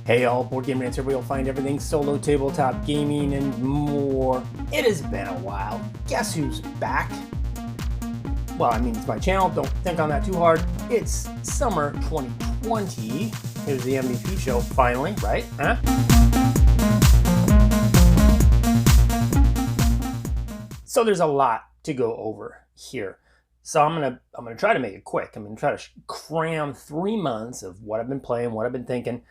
Hey all, Board Game Rants, where you'll find everything solo, tabletop, gaming, and more. It has been a while. Guess who's back? Well, I mean, it's my channel. Don't think on that too hard. It's summer 2020. Here's the MVP show, finally, right? Huh? So there's a lot to go over here. So I'm gonna try to make it quick. I'm gonna try to cram 3 months of what I've been playing, what I've been thinking.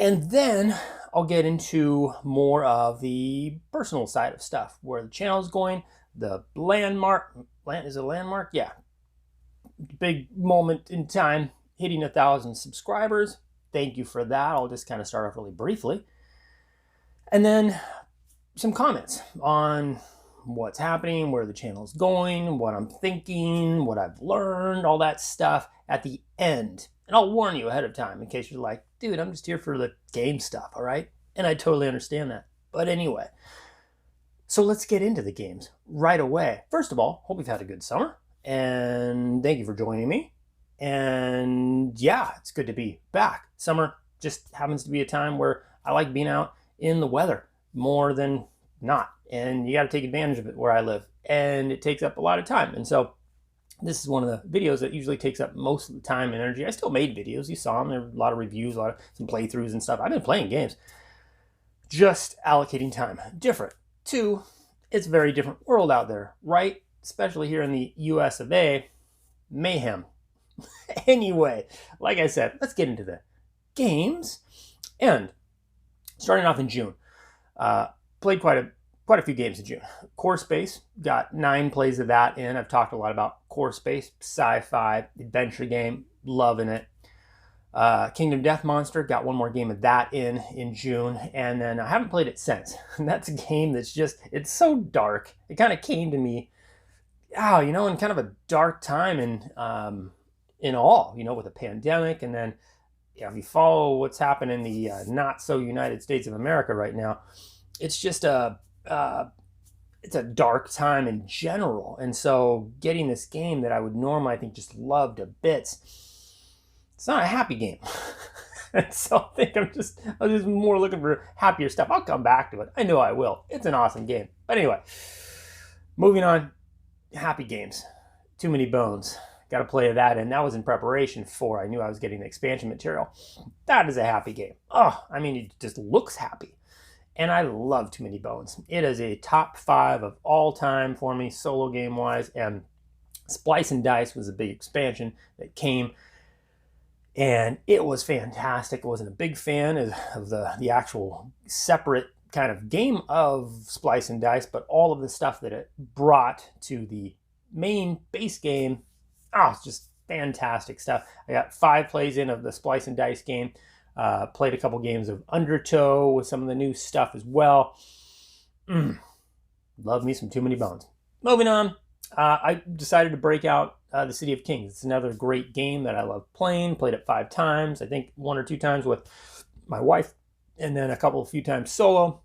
And then I'll get into more of the personal side of stuff, where the channel is going, the landmark, is it a landmark? Yeah. Big moment in time, hitting 1,000 subscribers. Thank you for that. I'll just kind of start off really briefly. And then some comments on what's happening, where the channel is going, what I'm thinking, what I've learned, all that stuff at the end. And I'll warn you ahead of time in case you're like, dude, I'm just here for the game stuff, all right? And I totally understand that. But anyway, so let's get into the games right away. First of all, hope you've had a good summer. And thank you for joining me. And yeah, it's good to be back. Summer just happens to be a time where I like being out in the weather more than not. And you got to take advantage of it where I live. And it takes up a lot of time. And so this is one of the videos that usually takes up most of the time and energy. I still made videos. You saw them. There were a lot of reviews, some playthroughs and stuff. I've been playing games. Just allocating time. Different. Two, it's a very different world out there, right? Especially here in the US of A. Mayhem. Anyway, like I said, let's get into the games. And starting off in June, played quite a few games in June. Core Space, got 9 plays of that in. I've talked a lot about Core Space, sci-fi, adventure game, loving it. Kingdom Death Monster, got 1 more game of that in June, and then I haven't played it since. And that's a game that's just, it's so dark. It kind of came to me, in kind of a dark time in all, with a pandemic, and then, if you follow what's happening in the not so United States of America right now, it's just it's a dark time in general. And so getting this game that I would normally, I think, just love to bits, it's not a happy game. And so I think I'm just more looking for happier stuff. I'll come back to it. I know I will. It's an awesome game. But anyway, moving on, happy games. Too Many Bones. Got to play that, and that was in preparation for, I knew I was getting the expansion material. That is a happy game. Oh, I mean, it just looks happy. And I love Too Many Bones. It is a top 5 of all time for me, solo game-wise. And Splice and Dice was a big expansion that came. And it was fantastic. I wasn't a big fan of the actual separate kind of game of Splice and Dice, but all of the stuff that it brought to the main base game, it's just fantastic stuff. I got 5 plays in of the Splice and Dice game. Played a couple games of Undertow with some of the new stuff as well. Love me some Too Many Bones. Moving on, I decided to break out the City of Kings. It's another great game that I love playing. Played it 5 times. I think 1 or 2 times with my wife, and then a few times solo.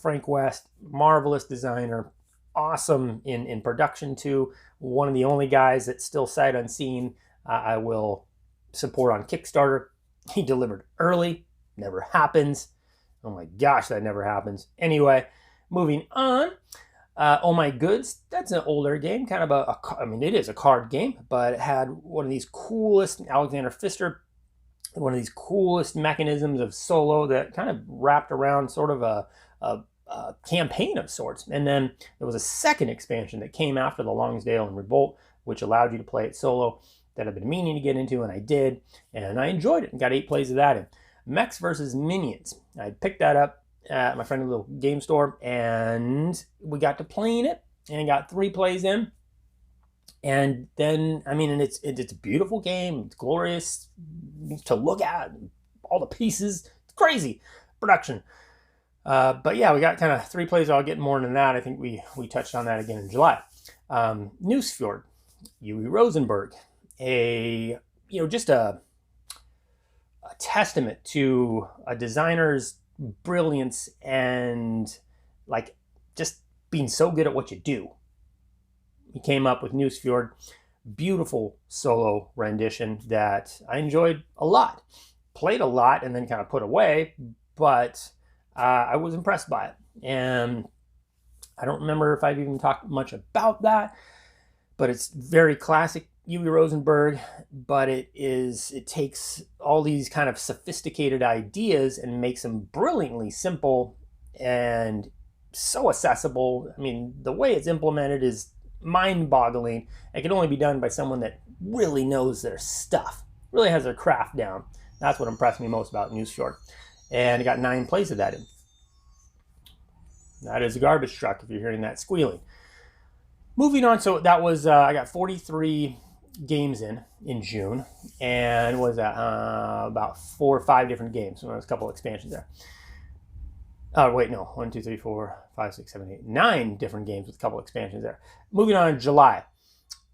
Frank West, marvelous designer, awesome in production too. One of the only guys that's still sight unseen I will support on Kickstarter. He delivered early. Never happens. Oh my gosh, that never happens. Anyway, moving on. Oh My Goods. That's an older game. Kind of it is a card game, but it had one of these coolest, Alexander Pfister, one of these coolest mechanisms of solo that kind of wrapped around sort of a campaign of sorts. And then there was a second expansion that came after the Longsdale and Revolt, which allowed you to play it solo, that I've been meaning to get into, and I did, and I enjoyed it, and got 8 plays of that in. Mechs versus Minions. I picked that up at my friend's little game store, and we got to playing it, and I got 3 plays in. And then, and it's a beautiful game. It's glorious to look at. All the pieces. It's crazy production. But yeah, we got kind of 3 plays. I'll get more than that. I think we touched on that again in July. Newsfjord. Uwe Rosenberg. Just a testament to a designer's brilliance and just being so good at what you do. He came up with Newsfjord, beautiful solo rendition that I enjoyed a lot. played a lot and then kind of put away, but I was impressed by it. And I don't remember if I've even talked much about that, but it's very classic Uwe Rosenberg, but it takes all these kind of sophisticated ideas and makes them brilliantly simple and so accessible. I mean, the way it's implemented is mind-boggling. It can only be done by someone that really knows their stuff, really has their craft down. That's what impressed me most about News Short. And I got 9 plays of that in. That is a garbage truck if you're hearing that squealing. Moving on, so that was, I got 43 games in June, and was about 4 or 5 different games. So there was a couple expansions there. Oh, wait, no. 1, 2, 3, 4, 5, 6, 7, 8, 9 different games with a couple expansions there. Moving on in July.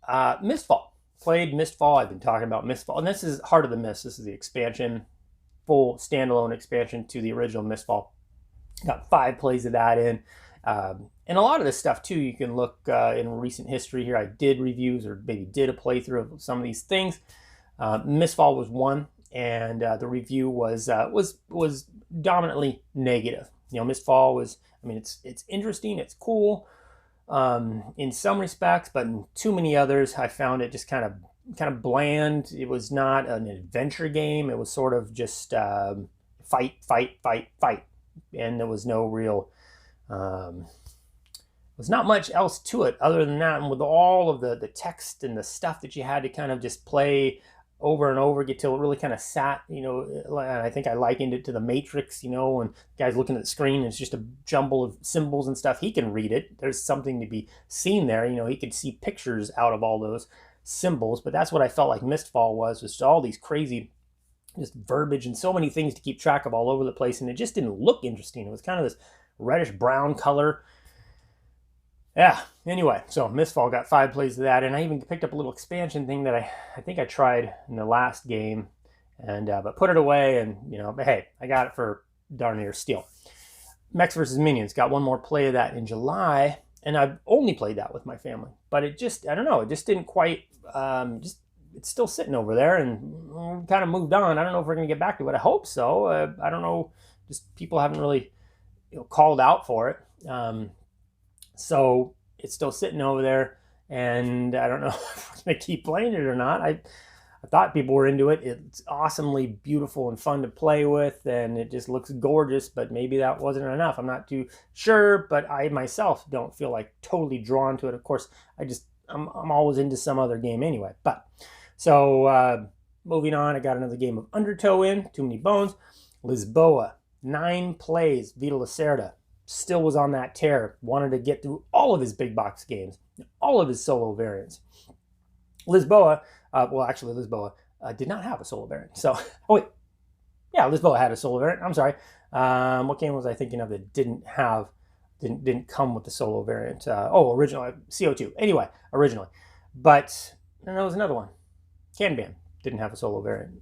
Mistfall. Played Mistfall. I've been talking about Mistfall. And this is Heart of the Mist. This is the expansion, full standalone expansion to the original Mistfall. Got 5 plays of that in. And a lot of this stuff, too, you can look in recent history here. I did reviews or maybe did a playthrough of some of these things. Mistfall was one, and the review was dominantly negative. You know, Mistfall was, I mean, it's interesting, it's cool in some respects, but in too many others, I found it just kind of bland. It was not an adventure game. It was sort of just fight, and there was no real, was not much else to it other than that. And with all of the text and the stuff that you had to kind of just play over and over, get till it really kind of sat, you know. And I think I likened it to the Matrix, you know, when the guy's looking at the screen and it's just a jumble of symbols and stuff. He can read it. There's something to be seen there. You know, he could see pictures out of all those symbols. But that's what I felt like Mistfall was just all these crazy just verbiage and so many things to keep track of all over the place. And it just didn't look interesting. It was kind of this reddish brown color. Yeah, anyway, so Mistfall, got 5 plays of that, and I even picked up a little expansion thing that I think I tried in the last game, and but put it away, and, you know, but hey, I got it for darn near steal. Mechs vs. Minions, got 1 more play of that in July, and I've only played that with my family, but it just, I don't know, it just didn't quite, it's still sitting over there, and kind of moved on. I don't know if we're going to get back to it. I hope so. I don't know, just people haven't really, you know, called out for it. So it's still sitting over there, and I don't know if we're going to keep playing it or not. I thought people were into it. It's awesomely beautiful and fun to play with, and it just looks gorgeous, but maybe that wasn't enough. I'm not too sure, but I myself don't feel like totally drawn to it. Of course, I'm always into some other game anyway. But so moving on, I got another game of Undertow in, Too Many Bones. Lisboa, 9 plays, Vita Lacerda. Still was on that tear, wanted to get through all of his big box games, all of his solo variants. Lisboa, Lisboa did not have a solo variant. So, oh wait, yeah, Lisboa had a solo variant. I'm sorry. What game was I thinking of that didn't come with the solo variant? Originally, CO2. Anyway, originally. But then there was another one. Kanban didn't have a solo variant.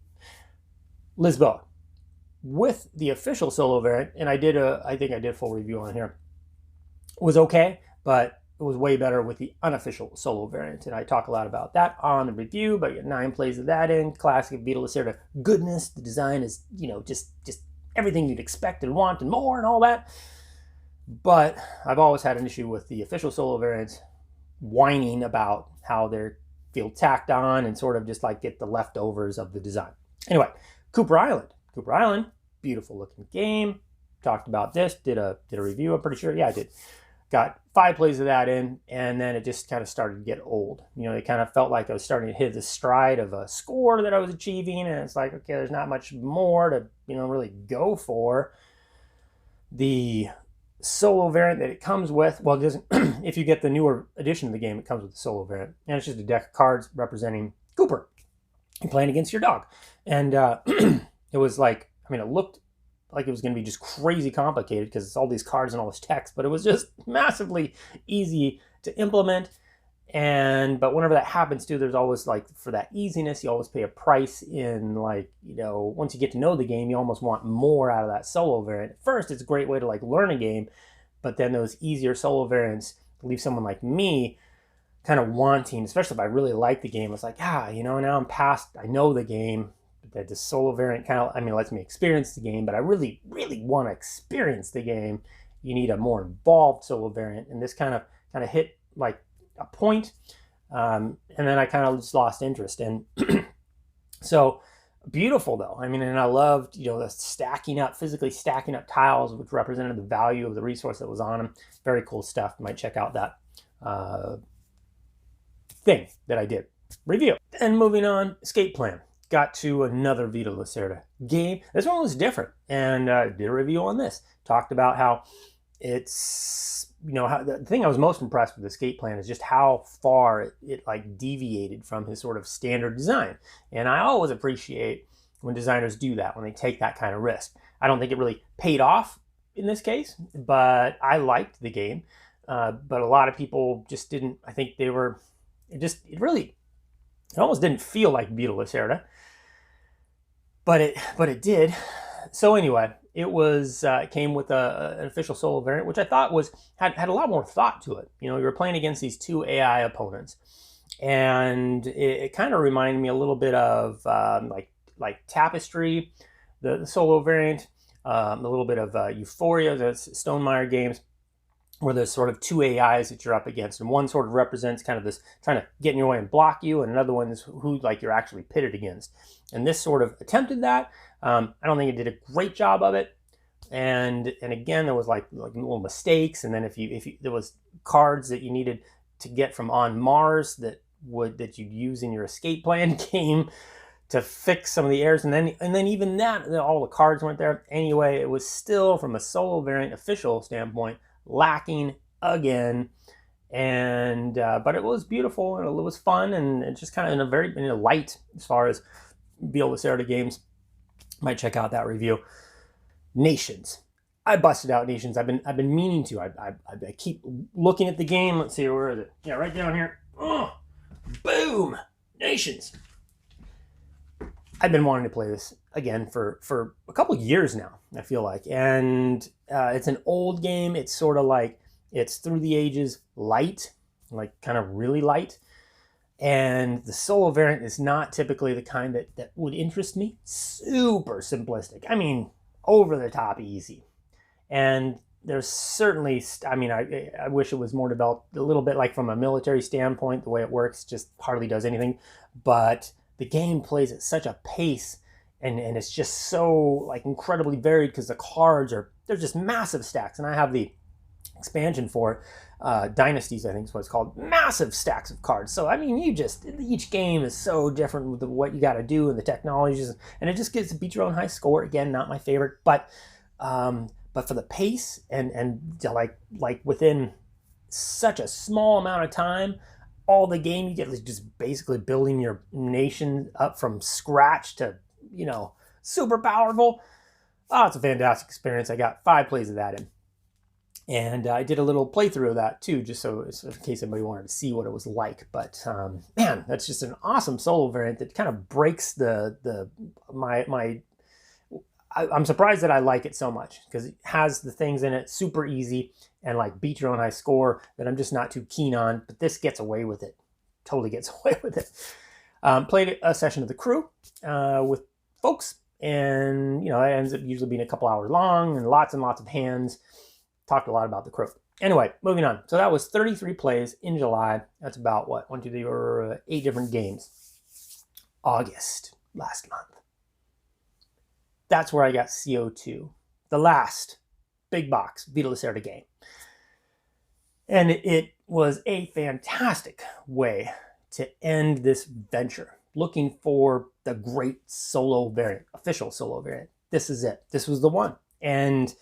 Lisboa. With the official solo variant, and I think I did a full review on here, it was okay, but it was way better with the unofficial solo variant, and I talk a lot about that on the review, but I get 9 plays of that in. Classic Vita Lacerda goodness. The design is, you know, just everything you'd expect and want and more and all that. But I've always had an issue with the official solo variants whining about how they feel tacked on and sort of just like get the leftovers of the design. Anyway, Cooper Island, beautiful looking game. Talked about this, did a review, I'm pretty sure. Yeah, I did. Got 5 plays of that in, and then it just kind of started to get old. You know, it kind of felt like I was starting to hit the stride of a score that I was achieving, and it's like, okay, there's not much more to, you know, really go for. The solo variant that it comes with, well, it doesn't, if you get the newer edition of the game, it comes with the solo variant, and it's just a deck of cards representing Cooper. You're playing against your dog. And it was like, I mean, it looked like it was going to be just crazy complicated because it's all these cards and all this text, but it was just massively easy to implement. But whenever that happens too, there's always, like, for that easiness, you always pay a price in, like, you know, once you get to know the game, you almost want more out of that solo variant. At first, it's a great way to, like, learn a game, but then those easier solo variants leave someone like me kind of wanting, especially if I really like the game. It's like, you know, now I'm past, I know the game. that the solo variant kind of, I mean, lets me experience the game, but I really, really want to experience the game. You need a more involved solo variant, and this kind of hit like a point, and then I kind of just lost interest. And so beautiful though. I mean, and I loved, the physically stacking up tiles, which represented the value of the resource that was on them. Very cool stuff. You might check out that thing that I did review. And moving on, Escape Plan. Got to another Vita Lacerda game. This one was different, and did a review on this. Talked about how it's, how, the thing I was most impressed with Escape Plan is just how far it like deviated from his sort of standard design. And I always appreciate when designers do that, when they take that kind of risk. I don't think it really paid off in this case, but I liked the game. But a lot of people just didn't. I think they were, it almost didn't feel like Vita Lacerda, but it did. So anyway, it came with an official solo variant, which I thought had a lot more thought to it. You were playing against these two AI opponents, and it kind of reminded me a little bit of like Tapestry, the solo variant, a little bit of Euphoria, the Stonemaier games, where there's sort of two AIs that you're up against, and one sort of represents kind of this trying to get in your way and block you, and another one is who like you're actually pitted against. And this sort of attempted that. I don't think it did a great job of it. And again, there was like little mistakes, and then if there was cards that you needed to get from on Mars that you'd use in your Escape Plan game to fix some of the errors, and then even that, all the cards weren't there. Anyway, it was still, from a solo variant official standpoint, lacking again. And but it was beautiful, and it was fun, and it just kind of in a light as far as Vita Lacerda games. Might check out that review. Nations. I busted out Nations. I've been meaning to. I keep looking at the game. Let's see, where is it? Yeah, right down here. Oh, boom, Nations. I've been wanting to play this again for a couple of years now, I feel like. And it's an old game. It's sort of like, it's through the ages light, like kind of really light. And the solo variant is not typically the kind that would interest me. Super simplistic. I mean, over the top easy. And there's certainly, I wish it was more developed a little bit, like from a military standpoint. The way it works just hardly does anything. But the game plays at such a pace, and it's just so like incredibly varied, because the cards they're just massive stacks. And I have the expansion for it, Dynasties, I think is what it's called. Massive stacks of cards. So I mean, each game is so different with what you got to do and the technologies, and it just gets to beat your own high score. Again, not my favorite, but for the pace and like within such a small amount of time, all the game you get is just basically building your nation up from scratch to, super powerful. Oh, it's a fantastic experience. I got 5 plays of that in. And I did a little playthrough of that too, just so in case anybody wanted to see what it was like. But man, that's just an awesome solo variant that kind of breaks I'm surprised that I like it so much, because it has the things in it super easy and like beat your own high score that I'm just not too keen on. But this gets away with it. Totally gets away with it. Played a session of the crew with folks, and it ends up usually being a couple hours long and lots of hands. Talked a lot about the crew. Anyway, moving on. So that was 33 plays in July. That's about 1, 2, 3, or 8 different games. August, last month. That's where I got CO2, the last big box Vita Lacerda game. And it was a fantastic way to end this venture, looking for the great solo variant, official solo variant. This is it. This was the one. And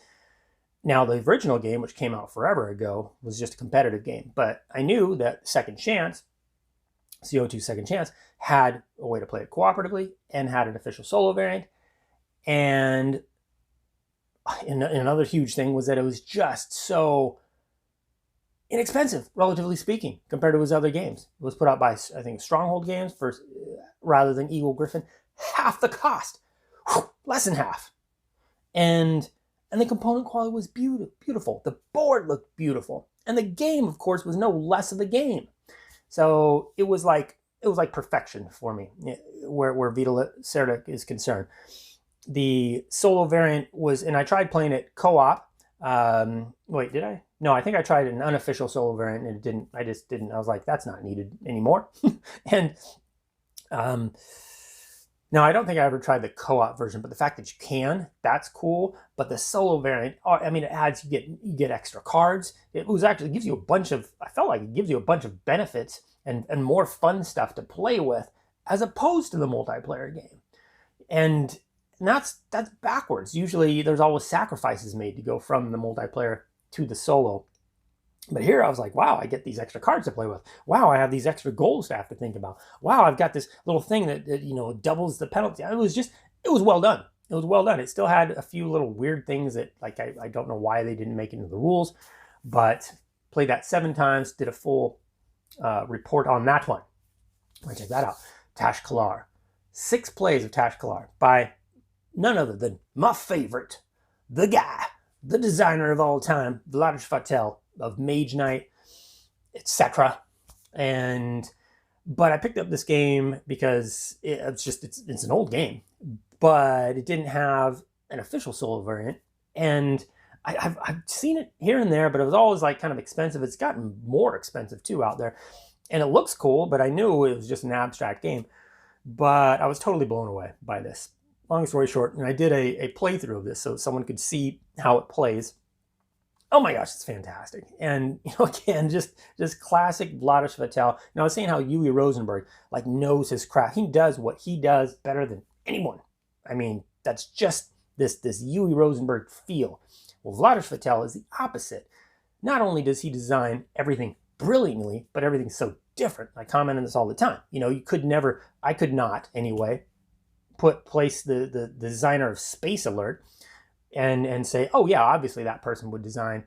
now, the original game, which came out forever ago, was just a competitive game. But I knew that Second Chance, CO2 Second Chance, had a way to play it cooperatively and had an official solo variant. And another huge thing was that it was just so inexpensive, relatively speaking, compared to his other games. It was put out by, I think, Stronghold Games rather than Eagle Griffin. Half the cost. Less than half. And the component quality was beautiful. The board looked beautiful. And the game, of course, was no less of a game. So it was like it was like perfection for me, where Vital Certic is concerned. The solo variant was, and I tried playing it co-op. Wait, did I? No, I think I tried an unofficial solo variant and it didn't. I just didn't. I was like, that's not needed anymore. And now I don't think I ever tried the co-op version, but the fact that you can, that's cool. But the solo variant, I mean, it adds, you get extra cards. It was actually, it gives you a bunch of, I felt like it gives you a bunch of benefits and more fun stuff to play with, as opposed to the multiplayer game. And that's backwards. Usually there's always sacrifices made to go from the multiplayer to the solo. But here I was like, wow, I get these extra cards to play with. Wow, I have these extra goals to have to think about. Wow, I've got this little thing that doubles the penalty. It was well done. It was well done. It still had a few little weird things that, like, I don't know why they didn't make it into the rules, but played that 7 times, did a full report on that one. Check that out. Tash Kalar. 6 plays of Tash Kalar by none other than my favorite, the guy, the designer of all time, Vladish Fatel of Mage Knight, etc. But I picked up this game because it's an old game, but it didn't have an official solo variant, and I've seen it here and there, but it was always like kind of expensive. It's gotten more expensive too out there, and it looks cool, but I knew it was just an abstract game. But I was totally blown away by this. Long story short, and I did a playthrough of this so someone could see how it plays. Oh my gosh, it's fantastic. And, again, just classic Vladish Fatel. I was saying how Uwe Rosenberg, like, knows his craft. He does what he does better than anyone. I mean, that's just this Uwe Rosenberg feel. Well, Vladish Fatel is the opposite. Not only does he design everything brilliantly, but everything's so different. I comment on this all the time. I could not, anyway, place the designer of Space Alert and say, oh yeah, obviously that person would design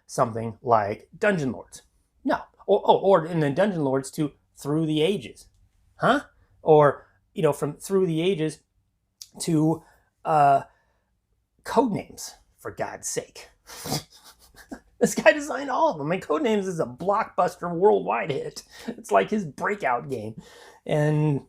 something like Dungeon Lords. No. And then Dungeon Lords to Through the Ages. Huh? Or, from Through the Ages to Codenames, for God's sake. This guy designed all of them. And Codenames is a blockbuster worldwide hit. It's like his breakout game. And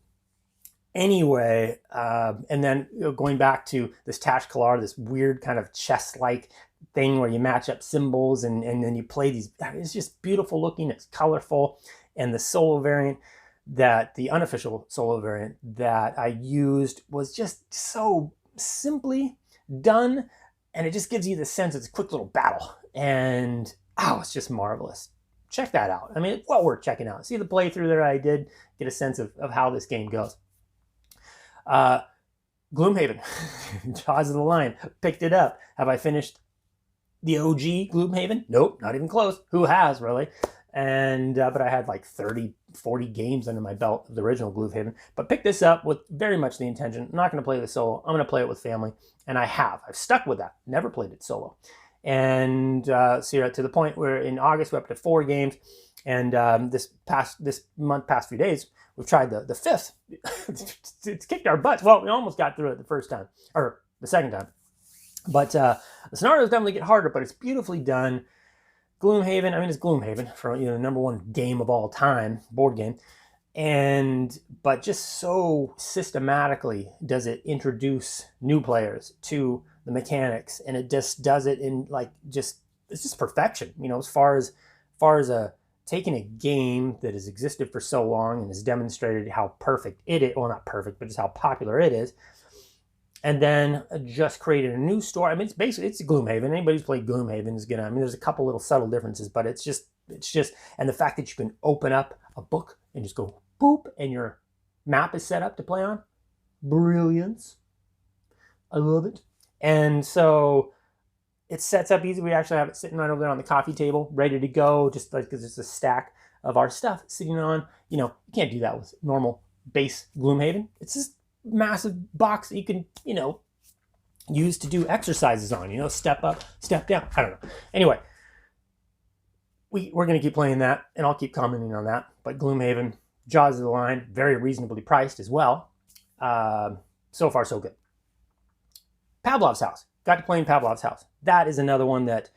anyway, and then going back to this Tash Kalar, this weird kind of chess-like thing where you match up symbols and then you play these. It's just beautiful looking. It's colorful. And the solo variant, the unofficial solo variant that I used was just so simply done. And it just gives you the sense it's a quick little battle. And, it's just marvelous. Check that out. I mean, it's well worth checking out. See the playthrough that I did, get a sense of how this game goes. Gloomhaven, Jaws of the Lion, picked it up. Have I finished the OG Gloomhaven? Nope, not even close. Who has, really? And but I had like 30, 40 games under my belt of the original Gloomhaven. But picked this up with very much the intention, I'm not going to play this solo. I'm going to play it with family. And I've stuck with that. Never played it solo. And so you're to the point where in August we're up to 4 games. And this past few days, we've tried the 5th. It's kicked our butts. Well, we almost got through it the first time, or the second time. But the scenarios definitely get harder, but it's beautifully done. Gloomhaven, it's Gloomhaven, for the number 1 game of all time, board game. But just so systematically does it introduce new players to the mechanics, and it just does it in it's just perfection. As far as taking a game that has existed for so long and has demonstrated how perfect it is, well, not perfect, but just how popular it is, and then just created a new story. It's Gloomhaven. Anybody who's played Gloomhaven is gonna, there's a couple little subtle differences, but it's just, and the fact that you can open up a book and just go boop, and your map is set up to play on, brilliance. I love it. And so it sets up easy. We actually have it sitting right over there on the coffee table, ready to go, just like because it's a stack of our stuff sitting on. You can't do that with normal base Gloomhaven. It's this massive box that you can, use to do exercises on, step up, step down. I don't know. Anyway, we're going to keep playing that, and I'll keep commenting on that. But Gloomhaven, Jaws of the Lion, very reasonably priced as well. So far, so good. Pavlov's House. Got to play in Pavlov's House. That is another one that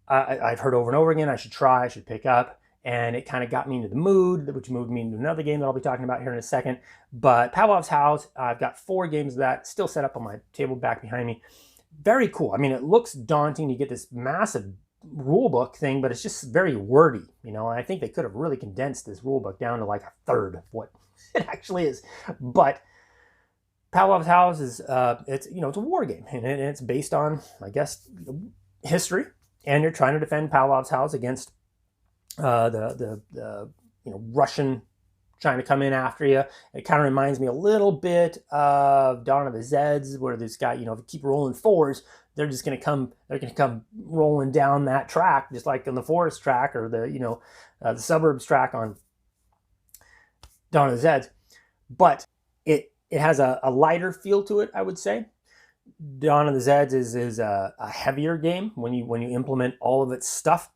I've heard over and over again. I should pick up. and it kind of got me into the mood, which moved me into another game that I'll be talking about here in a second. But Pavlov's House, I've got 4 games of that still set up on my table back behind me. Very cool. I mean, it looks daunting. You get this massive rule book thing, but it's just very wordy, you know. And I think they could have really condensed this rule book down to like a third of what it actually is. But Pavlov's House is it's a war game, and it's based on, I guess, history, and you're trying to defend Pavlov's house against the Russian trying to come in after you. It kind of reminds me a little bit of Dawn of the Zeds, where this guy, if you keep rolling 4s, they're just going to come rolling down that track, just like on the forest track or the suburbs track on Dawn of the Zeds. But it has a lighter feel to it, I would say. Dawn of the Zeds is a heavier game when you implement all of its stuff,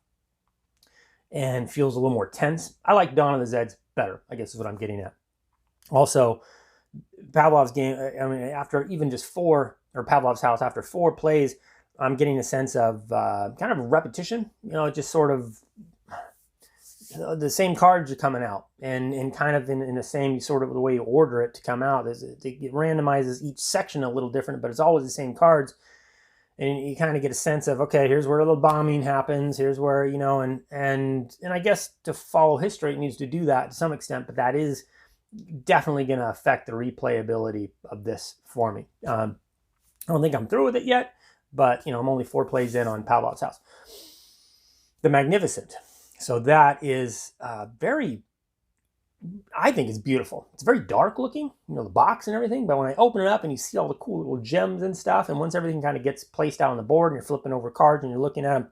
and feels a little more tense. I like Dawn of the Zeds better, I guess is what I'm getting at. Also, Pavlov's game, I mean, after even just 4, or Pavlov's House, after 4 plays, I'm getting a sense of kind of repetition. Just sort of the same cards are coming out, and kind of in the same sort of the way you order it to come out. It randomizes each section a little different, but it's always the same cards. And you kind of get a sense of, okay, here's where the bombing happens. Here's where, and I guess to follow history, it needs to do that to some extent, but that is definitely going to affect the replayability of this for me. I don't think I'm through with it yet, but, I'm only 4 plays in on Pavlov's House. The Magnificent. So that is I think it's beautiful. It's very dark looking, the box and everything, but when I open it up and you see all the cool little gems and stuff, and once everything kind of gets placed out on the board and you're flipping over cards and you're looking at them,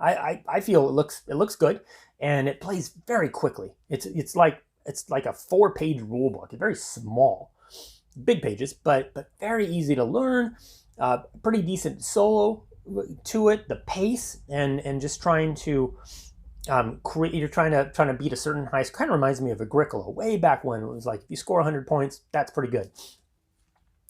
I feel it looks good, and it plays very quickly. It's like a 4-page rule book. It's very small, big pages, but very easy to learn. Pretty decent solo to it. The pace and just trying to you're trying to beat a certain high. Kind of reminds me of Agricola way back when. It was like, if you score 100 points, that's pretty good.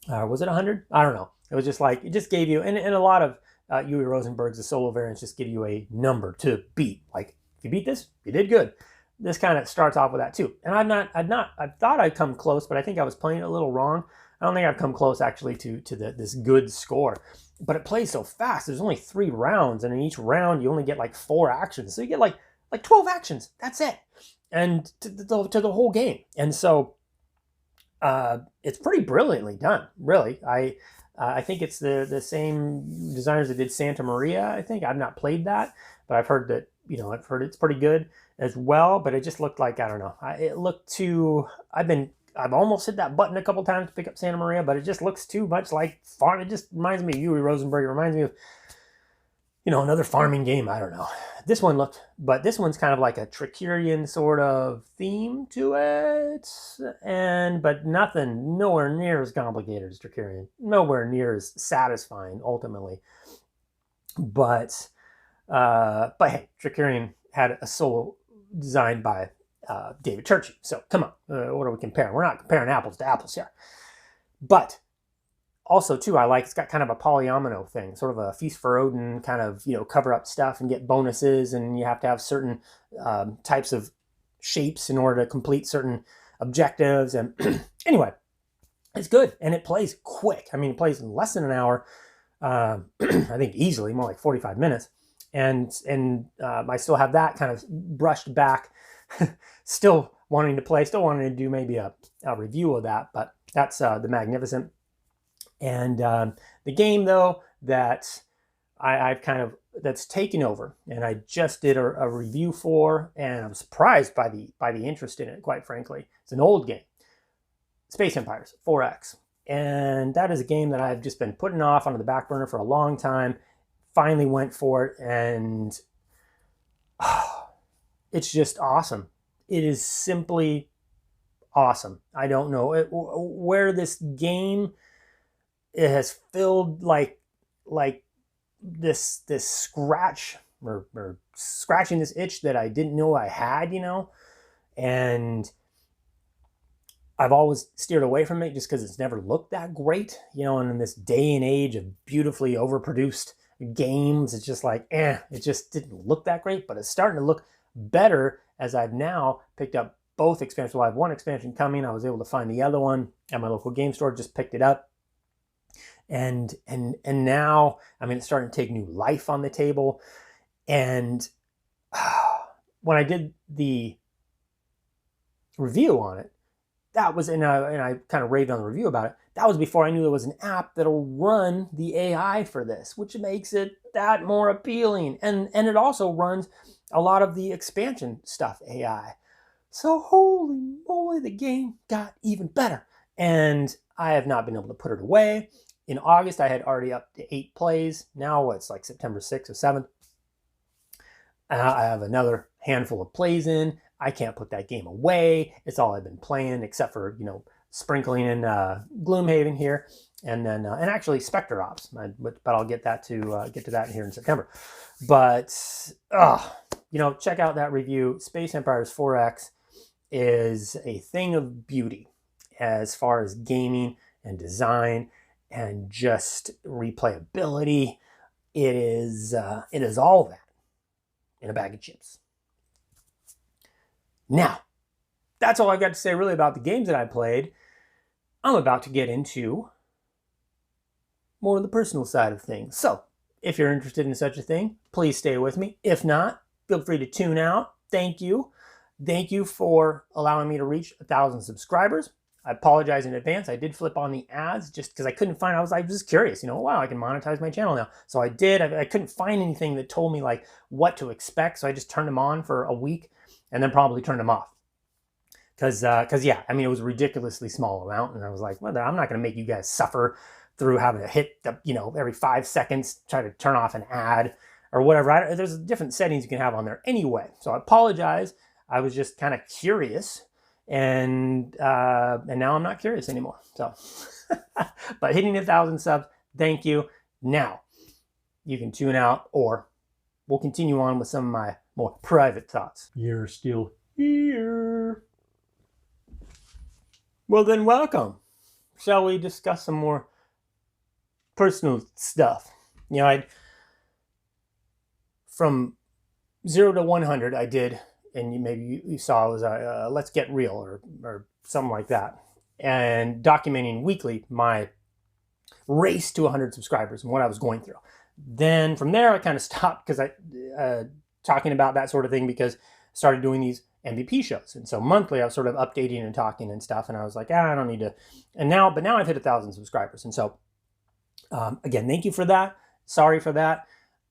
Was it 100? I don't know. It was just like, it just gave you, and a lot of Uwe Rosenberg's the solo variants just give you a number to beat. Like, if you beat this, you did good. This kind of starts off with that too. And I thought I'd come close, but I think I was playing it a little wrong. I don't think I've come close actually to this good score. But it plays so fast. There's only 3 rounds, and in each round you only get like 4 actions. So you get like 12 actions. That's it. And to the whole game. And so it's pretty brilliantly done, really. I think it's the same designers that did Santa Maria, I think. I've not played that, but I've heard that, I've heard it's pretty good as well. But it just looked like, I don't know. It looked too, I've almost hit that button a couple times to pick up Santa Maria, but it just looks too much like farm. It just reminds me of Uwe Rosenberg. It reminds me of, another farming game. I don't know. This one's kind of like a Trickerian sort of theme to it, but nowhere near as complicated as Trickerian. Nowhere near as satisfying ultimately. But hey, Trickerian had a solo designed by David Turczi. So come on, what are we comparing? We're not comparing apples to apples here. But also too, it's got kind of a polyomino thing, sort of a Feast for Odin kind of, cover up stuff and get bonuses, and you have to have certain types of shapes in order to complete certain objectives. And anyway, it's good, and it plays quick. I mean, it plays in less than an hour. I think easily, more like 45 minutes. And I still have that kind of brushed back. Still wanting to play, still wanting to do maybe a review of that, but that's The Magnificent. And the game, though, that I've kind of, that's taken over, and I just did a review for, and I'm surprised by the interest in it, quite frankly. It's an old game, Space Empires 4X. And that is a game that I've just been putting off onto the back burner for a long time. Finally went for it, and it's just awesome. It is simply awesome. I don't know where this game, it has filled like this scratch or scratching this itch that I didn't know I had, and I've always steered away from it just because it's never looked that great, and in this day and age of beautifully overproduced games, it's just like, it just didn't look that great, but it's starting to look better as I've now picked up both expansions. Well, I have one expansion coming. I was able to find the other one at my local game store, just picked it up. And now, I mean, it's starting to take new life on the table. And when I did the review on it, that was, and I kind of raved on the review about it. That was before I knew there was an app that'll run the AI for this, which makes it that more appealing. And it also runs a lot of the expansion stuff AI. So holy moly, the game got even better. And I have not been able to put it away. In August, I had already up to 8 plays. Now it's like September 6th or 7th. I have another handful of plays in. I can't put that game away. It's all I've been playing, except for, sprinkling in Gloomhaven here, and then and actually Spectre Ops. But I'll get that to that here in September. But check out that review. Space Empires 4X is a thing of beauty as far as gaming and design and just replayability. It is all that in a bag of chips. Now, that's all I've got to say really about the games that I played. I'm about to get into more of the personal side of things. So, if you're interested in such a thing, please stay with me. If not, feel free to tune out. Thank you. Thank you for allowing me to reach 1,000 subscribers. I apologize in advance. I did flip on the ads just because I couldn't find, I was just curious, wow, I can monetize my channel now. So I did. I couldn't find anything that told me like what to expect. So I just turned them on for a week and then probably turned them off. Because yeah, I mean, it was a ridiculously small amount. And I was like, well, I'm not going to make you guys suffer through having to hit, every 5 seconds, try to turn off an ad or whatever. There's different settings you can have on there anyway. So I apologize. I was just kind of curious. And now I'm not curious anymore. So, but hitting 1,000 subs, thank you. Now, you can tune out or we'll continue on with some of my more private thoughts. You're still here. Well then, welcome. Shall we discuss some more personal stuff? From 0 to 100, I did, and maybe you saw, it was Let's Get Real or something like that, and documenting weekly my race to 100 subscribers and what I was going through. Then from there, I kind of stopped because I talking about that sort of thing because I started doing these MVP shows. And so monthly I was sort of updating and talking and stuff. And I was like, I don't need to. But now I've hit 1,000 subscribers. And so again, thank you for that. Sorry for that.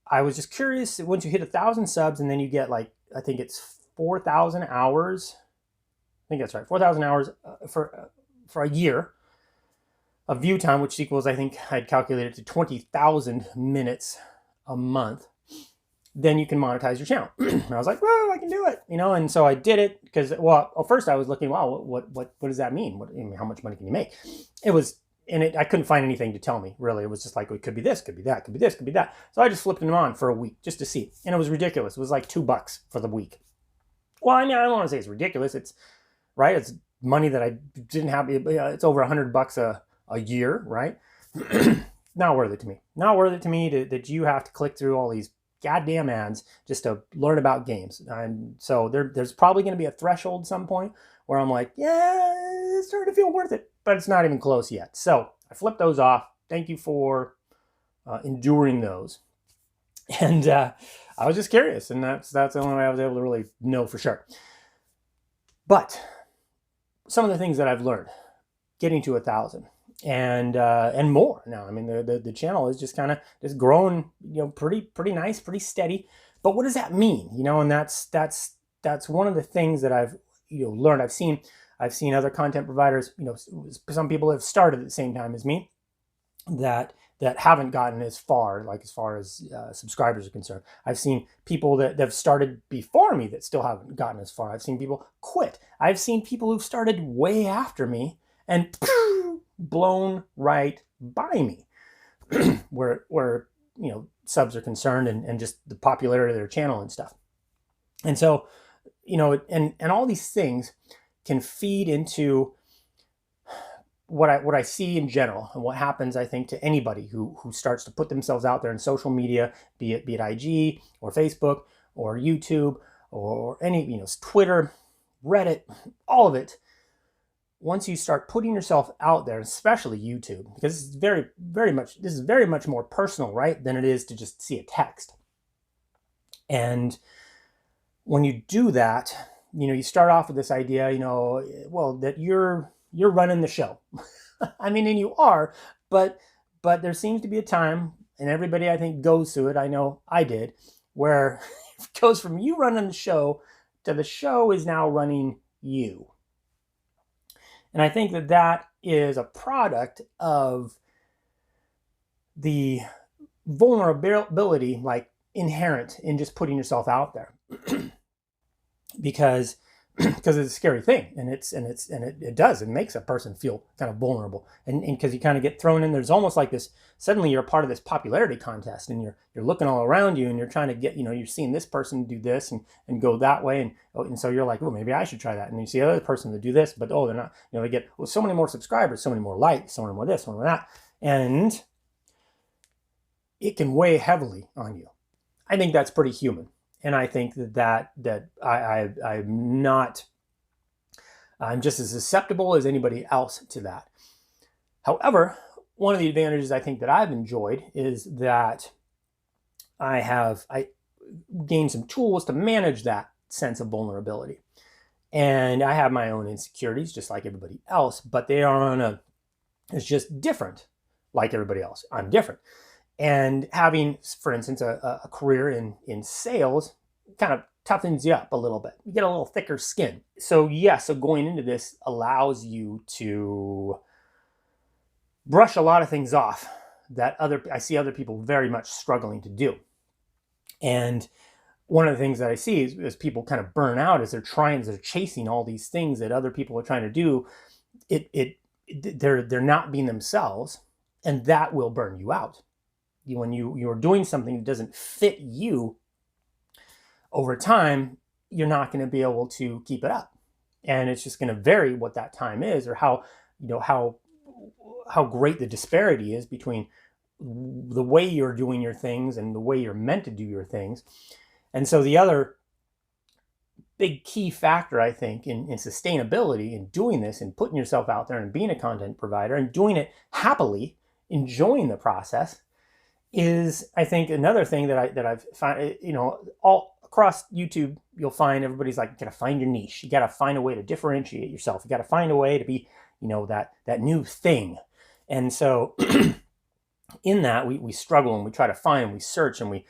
I was just curious, once you hit 1,000 subs and then you get like, I think it's 4,000 hours. I think that's right. 4,000 hours for a year of view time, which equals, I think I'd calculated to 20,000 minutes a month. Then you can monetize your channel. And I was like, well, I can do it, and so I did it because, first I was looking, wow, what does that mean? How much money can you make? I couldn't find anything to tell me, really. It was just like, it could be this, could be that, could be this, could be that. So I just flipped them on for a week just to see. And it was ridiculous. It was like $2 for the week. Well, I don't want to say it's ridiculous. It's right. It's money that I didn't have. It's over $100 a year, right? Not worth it to me. Not worth it to me that you have to click through all these goddamn ads just to learn about games. And so there's probably going to be a threshold some point where I'm like, yeah, it's starting to feel worth it, but it's not even close yet. So I flipped those off. Thank you for enduring those. And I was just curious, and that's the only way I was able to really know for sure. But some of the things that I've learned getting to 1,000 and more now. I mean, the channel is just kind of just growing, pretty nice, pretty steady. But what does that mean? And that's one of the things that I've learned. I've seen other content providers. Some people have started at the same time as me that haven't gotten as far, as far as subscribers are concerned. I've seen people that have started before me that still haven't gotten as far. I've seen people quit. I've seen people who've started way after me and blown right by me where subs are concerned and just the popularity of their channel and stuff. And so, and all these things can feed into what I see in general and what happens, I think, to anybody who starts to put themselves out there in social media, be it IG or Facebook or YouTube or any, Twitter, Reddit, all of it. Once you start putting yourself out there, especially YouTube, because this is very much more personal, right, than it is to just see a text. And when you do that, you start off with this idea, that you're running the show. I mean, and you are, but there seems to be a time, and everybody I think goes through it, I know I did, where it goes from you running the show to the show is now running you. And I think that is a product of the vulnerability, like inherent in just putting yourself out there, because it's a scary thing, and it makes a person feel kind of vulnerable, and because you kind of get thrown in. There's almost like this. Suddenly, you're a part of this popularity contest, and you're looking all around you, and you're trying to get, you're seeing this person do this and go that way, and so you're like, oh, maybe I should try that, and you see the other person to do this, but they're not. They get so many more subscribers, so many more likes, so many more this, so many more that, and it can weigh heavily on you. I think that's pretty human. And I think I'm just as susceptible as anybody else to that. However, one of the advantages I think that I've enjoyed is that I gained some tools to manage that sense of vulnerability. And I have my own insecurities, just like everybody else, but they are it's just different, like everybody else. I'm different. And having, for instance, a career in sales kind of toughens you up a little bit. You get a little thicker skin. So going into this allows you to brush a lot of things off that I see other people very much struggling to do. And one of the things that I see is people kind of burn out as they're chasing all these things that other people are trying to do. They're not being themselves, and that will burn you out. When you're doing something that doesn't fit you, over time, you're not going to be able to keep it up. And it's just going to vary what that time is, or how great the disparity is between the way you're doing your things and the way you're meant to do your things. And so the other big key factor, I think, in sustainability, in doing this and putting yourself out there and being a content provider and doing it happily, enjoying the process, is, I think, another thing that I've found, all across YouTube, you'll find everybody's like, you gotta find your niche. You gotta find a way to differentiate yourself. You gotta find a way to be, that new thing. And so in that, we struggle, and we try to find, we search, and we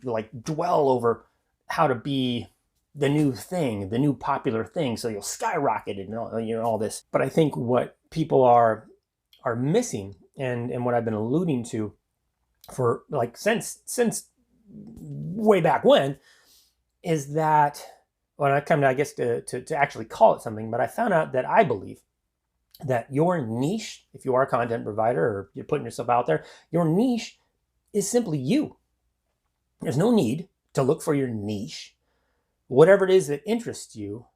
like dwell over how to be the new thing, the new popular thing. So you'll skyrocket it and all this. But I think what people are missing, and what I've been alluding to for like since way back when, is that when I come to, I guess, to actually call it something, but I found out that I believe that your niche, if you are a content provider or you're putting yourself out there, your niche is simply you. There's no need to look for your niche. Whatever it is that interests you,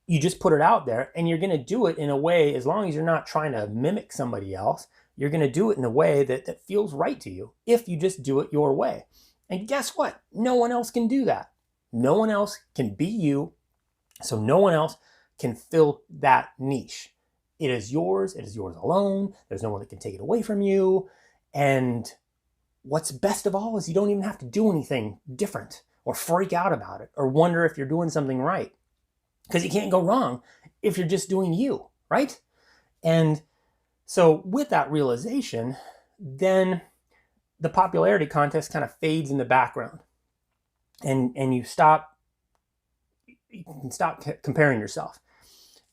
you just put it out there, and you're going to do it in a way, as long as you're not trying to mimic somebody else, you're going to do it in a way that feels right to you, if you just do it your way. And guess what? No one else can do that. No one else can be you, so no one else can fill that niche. It is yours. It is yours alone. There's no one that can take it away from you. And what's best of all is you don't even have to do anything different or freak out about it or wonder if you're doing something right, because you can't go wrong if you're just doing you, right? And so with that realization, then the popularity contest kind of fades in the background, and you can stop comparing yourself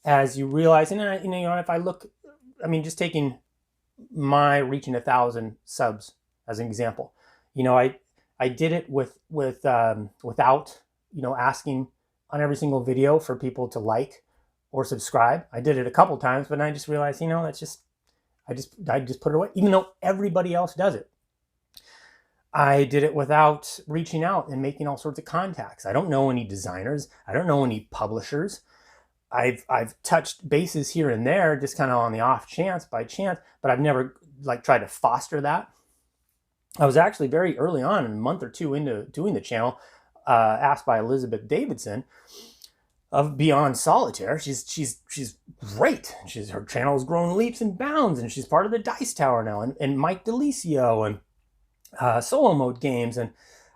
as you realize. And if I look, just taking my reaching 1,000 subs as an example, I did it without asking on every single video for people to like or subscribe. I did it a couple times, but I just realized, that's just, I just put it away, even though everybody else does it. I did it without reaching out and making all sorts of contacts. I don't know any designers. I don't know any publishers. I've touched bases here and there, just kind of on the off chance, by chance, but I've never tried to foster that. I was actually very early on, a month or two into doing the channel, asked by Elizabeth Davidson of Beyond Solitaire. She's great. Her channel has grown leaps and bounds, and she's part of the Dice Tower now, and Mike DeLisio and Solo Mode Games, and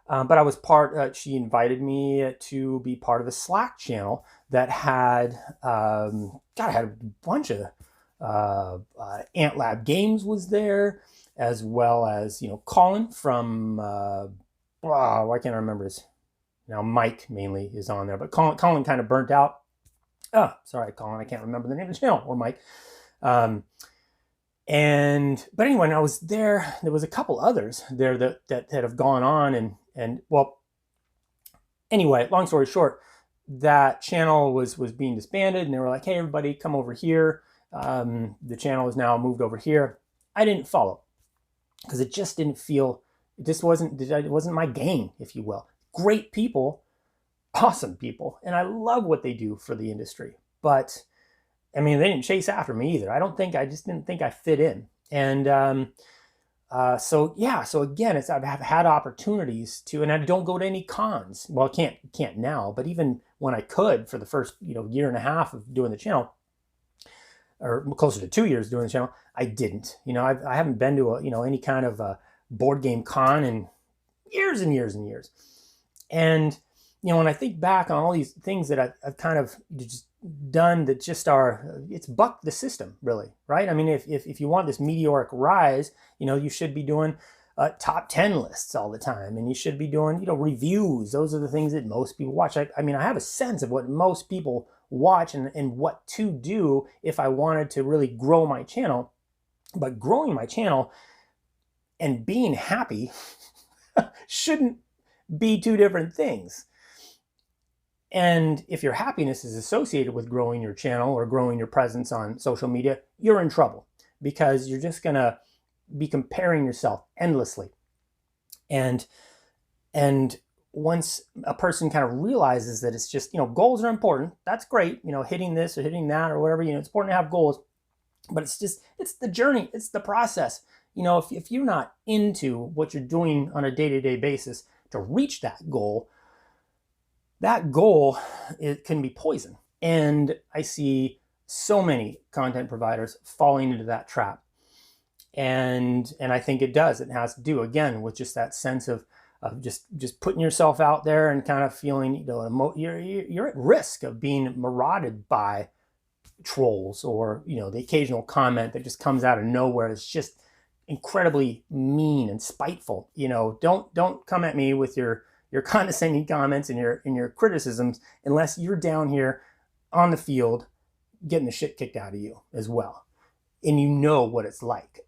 but I was part. She invited me to be part of a Slack channel that had had a bunch of Ant Lab Games was there, as well as Colin from why can't I remember his now. Mike mainly is on there, but Colin kind of burnt out. Oh, sorry, Colin, I can't remember the name of the channel, or Mike. But anyway, when I was there, there was a couple others there that have gone on, and well, anyway, long story short, that channel was being disbanded, and they were like, "Hey, everybody, come over here." The channel is now moved over here. I didn't follow because it just didn't feel. It wasn't my game, if you will. Great people, awesome people, and I love what they do for the industry. But I mean, they didn't chase after me either. I just didn't think I fit in. And so again, I've had opportunities to, and I don't go to any cons. Well, I can't now, but even when I could for the first year and a half of doing the channel, or closer to 2 years doing the channel, I didn't. I haven't been to any kind of a board game con in years and years and years. And when I think back on all these things that I've kind of just done that just it's bucked the system, really, right? I mean, if you want this meteoric rise, you should be doing top 10 lists all the time, and you should be doing reviews. Those are the things that most people watch. I have a sense of what most people watch and what to do if I wanted to really grow my channel. But growing my channel and being happy shouldn't be two different things. And if your happiness is associated with growing your channel or growing your presence on social media, you're in trouble, because you're just going to be comparing yourself endlessly. And once a person kind of realizes that it's just, goals are important, that's great, hitting this or hitting that or whatever, it's important to have goals, but it's the journey, it's the process. If you're not into what you're doing on a day-to-day basis to reach that goal, it can be poison. And I see so many content providers falling into that trap. And I think it does. It has to do, again, with just that sense of just putting yourself out there and kind of feeling, you're at risk of being marauded by trolls, or, the occasional comment that just comes out of nowhere. It's just incredibly mean and spiteful. Don't come at me with your condescending comments and your criticisms unless you're down here on the field getting the shit kicked out of you as well, and you know what it's like.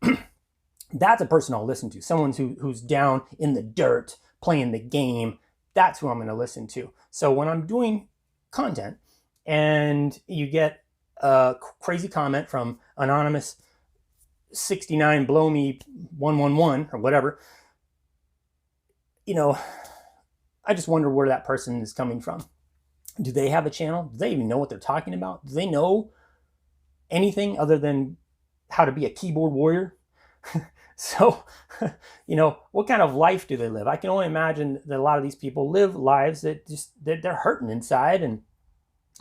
That's a person I'll listen to. Someone who's down in the dirt playing the game. That's who I'm going to listen to. So when I'm doing content and you get a crazy comment from anonymous 69 blow me 111 or whatever, I just wonder where that person is coming from. Do they have a channel? Do they even know what they're talking about? Do they know anything other than how to be a keyboard warrior? So, what kind of life do they live? I can only imagine that a lot of these people live lives that they're hurting inside, and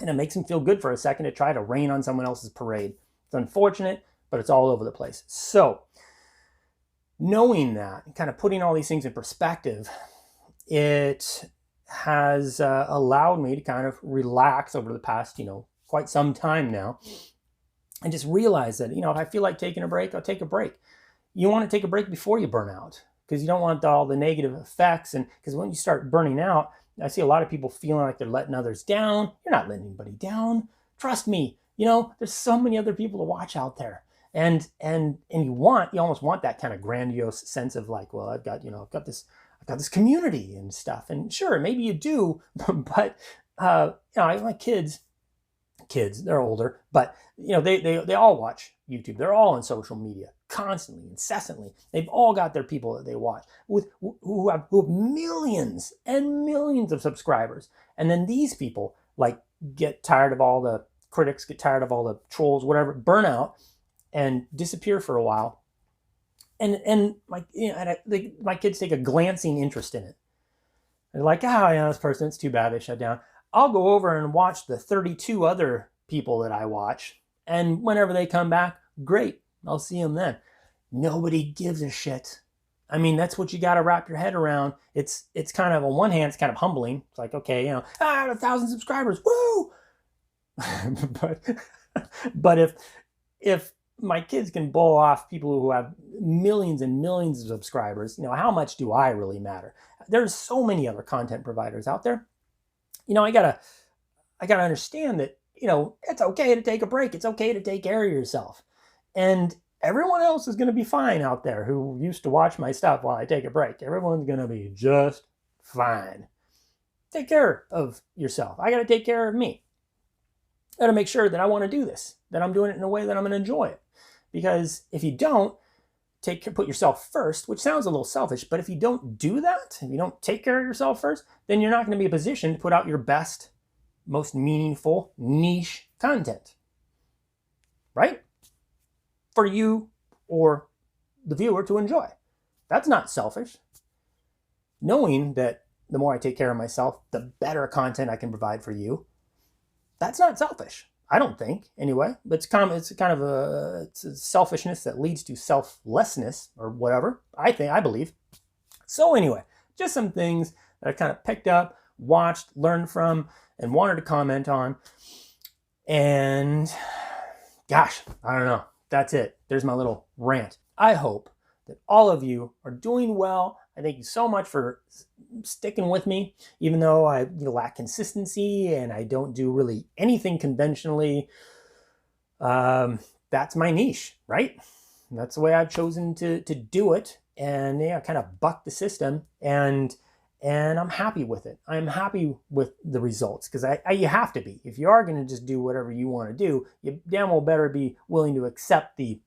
it makes them feel good for a second to try to rain on someone else's parade. It's unfortunate, but it's all over the place. So, knowing that, kind of putting all these things in perspective, it has allowed me to kind of relax over the past, quite some time now, and just realize that, if I feel like taking a break, I'll take a break. You want to take a break before you burn out, because you don't want all the negative effects. And because when you start burning out, I see a lot of people feeling like they're letting others down. You're not letting anybody down. Trust me. There's so many other people to watch out there. And you almost want that kind of grandiose sense of like, well, I've got this community and stuff. And sure, maybe you do, but my kids, they're older, but they all watch YouTube. They're all on social media constantly, incessantly. They've all got their people that they watch who have millions and millions of subscribers. And then these people get tired of all the critics, get tired of all the trolls, whatever, burn out and disappear for a while. And my kids take a glancing interest in it. They're like, oh, yeah, this person, it's too bad they shut down. I'll go over and watch the 32 other people that I watch. And whenever they come back, great. I'll see them then. Nobody gives a shit. I mean, that's what you got to wrap your head around. It's kind of, on one hand, it's kind of humbling. It's like, okay, I have 1,000 subscribers. Woo! but if my kids can blow off people who have millions and millions of subscribers, how much do I really matter? There's so many other content providers out there. I gotta understand that, it's okay to take a break. It's okay to take care of yourself. And everyone else is going to be fine out there who used to watch my stuff while I take a break. Everyone's going to be just fine. Take care of yourself. I got to take care of me. I got to make sure that I want to do this, that I'm doing it in a way that I'm going to enjoy it. Because if you don't put yourself first, which sounds a little selfish, but if you don't do that, if you don't take care of yourself first, then you're not going to be in a position to put out your best, most meaningful, niche content. Right? For you or the viewer to enjoy. That's not selfish. Knowing that the more I take care of myself, the better content I can provide for you, that's not selfish. I don't think, anyway. But it's kind of a selfishness that leads to selflessness or whatever. I believe. So anyway, just some things that I kind of picked up, watched, learned from, and wanted to comment on. And gosh, I don't know. That's it. There's my little rant. I hope that all of you are doing well. I thank you so much for sticking with me, even though I lack consistency and I don't do really anything conventionally. That's my niche, right? And that's the way I've chosen to do it. And kind of buck the system, and I'm happy with it. I'm happy with the results, because you have to be. If you are going to just do whatever you want to do, you damn well better be willing to accept the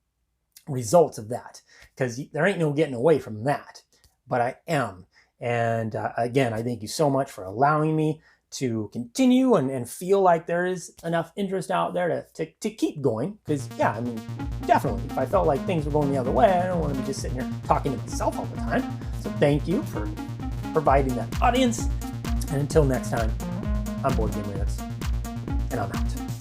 results of that, because there ain't no getting away from that. But I am. And again, I thank you so much for allowing me to continue and feel like there is enough interest out there to keep going. Because, definitely, if I felt like things were going the other way, I don't want to be just sitting here talking to myself all the time. So thank you for providing that audience. And until next time, I'm Board Game Rants, and I'm out.